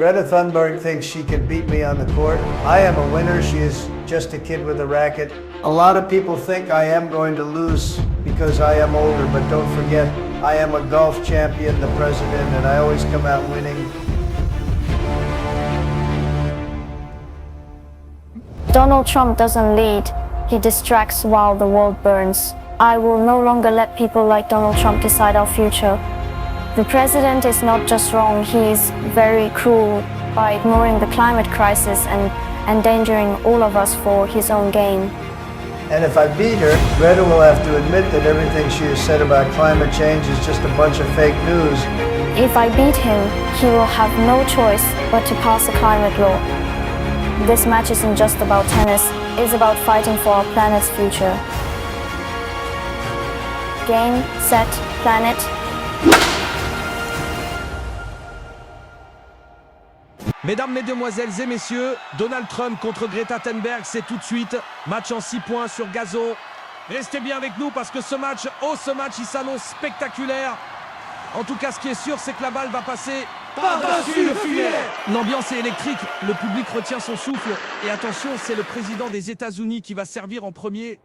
Greta Thunberg thinks she can beat me on the court. I am a winner. She is just a kid with a racket. A lot of people think I am going to lose because I am older, but don't forget, I am a golf champion, the president, and I always come out winning. Donald Trump doesn't lead. He distracts while the world burns. I will no longer let people like Donald Trump decide our future. The president is not just wrong, he is very cruel by ignoring the climate crisis and endangering all of us for his own gain. And if I beat her, Greta will have to admit that everything she has said about climate change is just a bunch of fake news. If I beat him, he will have no choice but to pass a climate law. This match isn't just about tennis, it's about fighting for our planet's future. Game, set, planet. Mesdames, Mesdemoiselles et Messieurs, Donald Trump contre Greta Thunberg, c'est tout de suite. Match en 6 points sur gazon. Restez bien avec nous parce que ce match, il s'annonce spectaculaire. En tout cas, ce qui est sûr, c'est que la balle va passer par-dessus le filet. L'ambiance est électrique, le public retient son souffle. Et attention, c'est le président des États-Unis qui va servir en premier.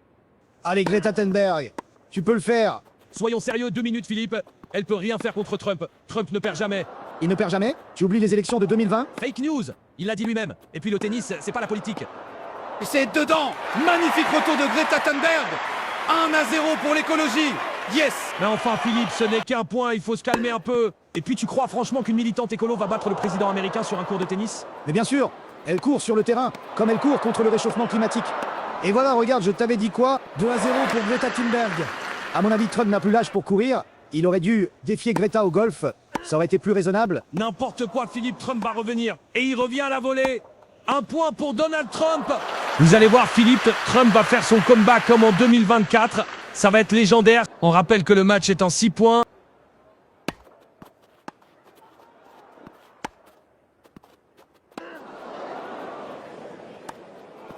Allez, Greta Thunberg, tu peux le faire. Soyons sérieux, 2 minutes, Philippe. Elle peut rien faire contre Trump. Trump ne perd jamais. Il ne perd jamais. Tu oublies les élections de 2020? Fake news, il l'a dit lui-même. Et puis le tennis, c'est pas la politique. Et c'est dedans. Magnifique retour de Greta Thunberg. 1-0 pour l'écologie. Yes. Mais enfin Philippe, ce n'est qu'un point, il faut se calmer un peu. Et puis tu crois franchement qu'une militante écolo va battre le président américain sur un court de tennis? Mais bien sûr, elle court sur le terrain, comme elle court contre le réchauffement climatique. Et voilà, regarde, je t'avais dit quoi? 2-0 pour Greta Thunberg. À mon avis, Trump n'a plus l'âge pour courir. Il aurait dû défier Greta au golf. Ça aurait été plus raisonnable. N'importe quoi, Philippe, Trump va revenir. Et il revient à la volée. 1 point pour Donald Trump. Vous allez voir, Philippe, Trump va faire son comeback comme en 2024. Ça va être légendaire. On rappelle que le match est en 6 points.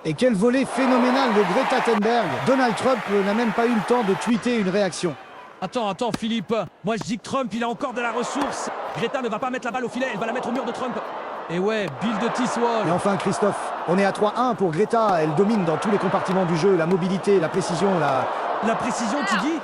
Et quel volet phénoménal de Greta Thunberg. Donald Trump n'a même pas eu le temps de tweeter une réaction. Attends, Philippe. Moi, je dis que Trump, il a encore de la ressource. Greta ne va pas mettre la balle au filet, elle va la mettre au mur de Trump. Et ouais, Bill de Tiswall. Et enfin, Christophe, on est à 3-1 pour Greta. Elle domine dans tous les compartiments du jeu. La mobilité, la précision, La précision, tu dis?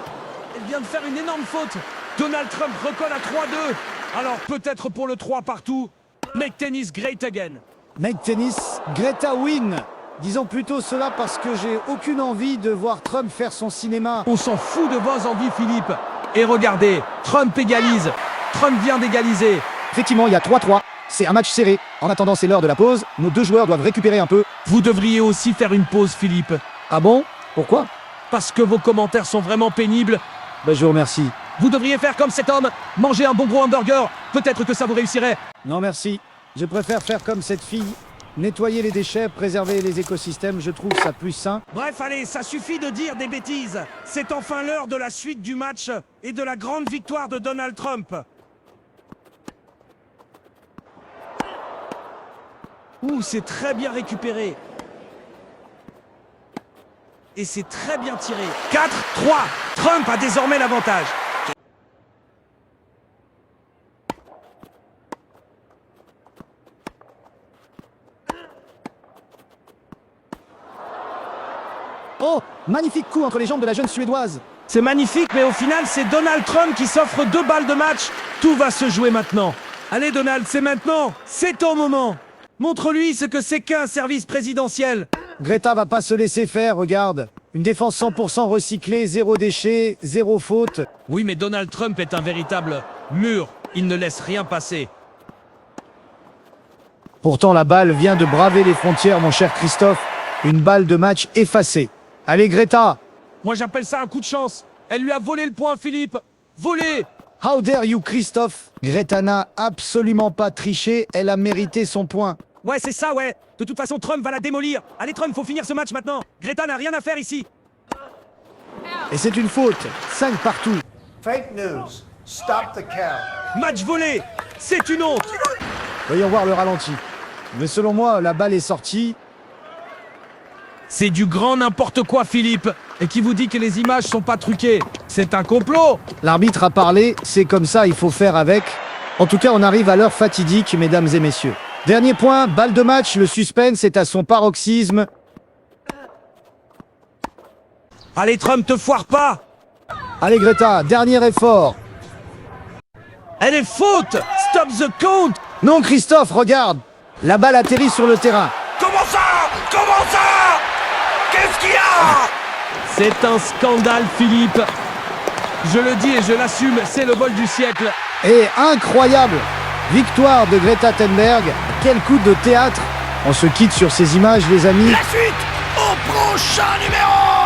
Elle vient de faire une énorme faute. Donald Trump recolle à 3-2. Alors, peut-être pour le 3 partout. Make tennis great again. Make tennis, Greta win. Disons plutôt cela parce que j'ai aucune envie de voir Trump faire son cinéma. On s'en fout de vos envies, Philippe. Et regardez, Trump égalise. Trump vient d'égaliser. Effectivement, il y a 3-3. C'est un match serré. En attendant, c'est l'heure de la pause. Nos deux joueurs doivent récupérer un peu. Vous devriez aussi faire une pause, Philippe. Ah bon? Pourquoi? Parce que vos commentaires sont vraiment pénibles. Ben, je vous remercie. Vous devriez faire comme cet homme. Manger un bon gros hamburger. Peut-être que ça vous réussirait. Non, merci. Je préfère faire comme cette fille. Nettoyer les déchets, préserver les écosystèmes, je trouve ça plus sain. Bref, allez, ça suffit de dire des bêtises. C'est enfin l'heure de la suite du match et de la grande victoire de Donald Trump. Ouh, c'est très bien récupéré. Et c'est très bien tiré. 4-3. Trump a désormais l'avantage. Oh, magnifique coup entre les jambes de la jeune Suédoise. C'est magnifique, mais au final, c'est Donald Trump qui s'offre 2 balles de match. Tout va se jouer maintenant. Allez, Donald, c'est maintenant. C'est ton moment. Montre-lui ce que c'est qu'un service présidentiel. Greta va pas se laisser faire, regarde. Une défense 100% recyclée, 0 déchets, 0 faute. Oui, mais Donald Trump est un véritable mur. Il ne laisse rien passer. Pourtant, la balle vient de braver les frontières, mon cher Christophe. Une balle de match effacée. Allez, Greta. Moi, j'appelle ça un coup de chance. Elle lui a volé le point, Philippe. Volé. How dare you, Christophe? Greta n'a absolument pas triché, elle a mérité son point. Ouais, c'est ça, ouais. De toute façon, Trump va la démolir. Allez, Trump, faut finir ce match maintenant. Greta n'a rien à faire ici. Et c'est une faute. 5 partout. Fake news. Stop the count. Match volé. C'est une honte. Voyons voir le ralenti. Mais selon moi, la balle est sortie. C'est du grand n'importe quoi, Philippe. Et qui vous dit que les images sont pas truquées? C'est un complot. L'arbitre a parlé, c'est comme ça, il faut faire avec. En tout cas, on arrive à l'heure fatidique, mesdames et messieurs. Dernier point, balle de match, le suspense est à son paroxysme. Allez, Trump, te foire pas. Allez Greta, dernier effort. Elle est faute. Stop the count. Non Christophe, regarde. La balle atterrit sur le terrain. Comment ça? Comment ça? Qu'est-ce qu'il y a? C'est un scandale, Philippe. Je le dis et je l'assume, c'est le vol du siècle. Et incroyable victoire de Greta Thunberg. Quel coup de théâtre. On se quitte sur ces images, les amis. La suite au prochain numéro.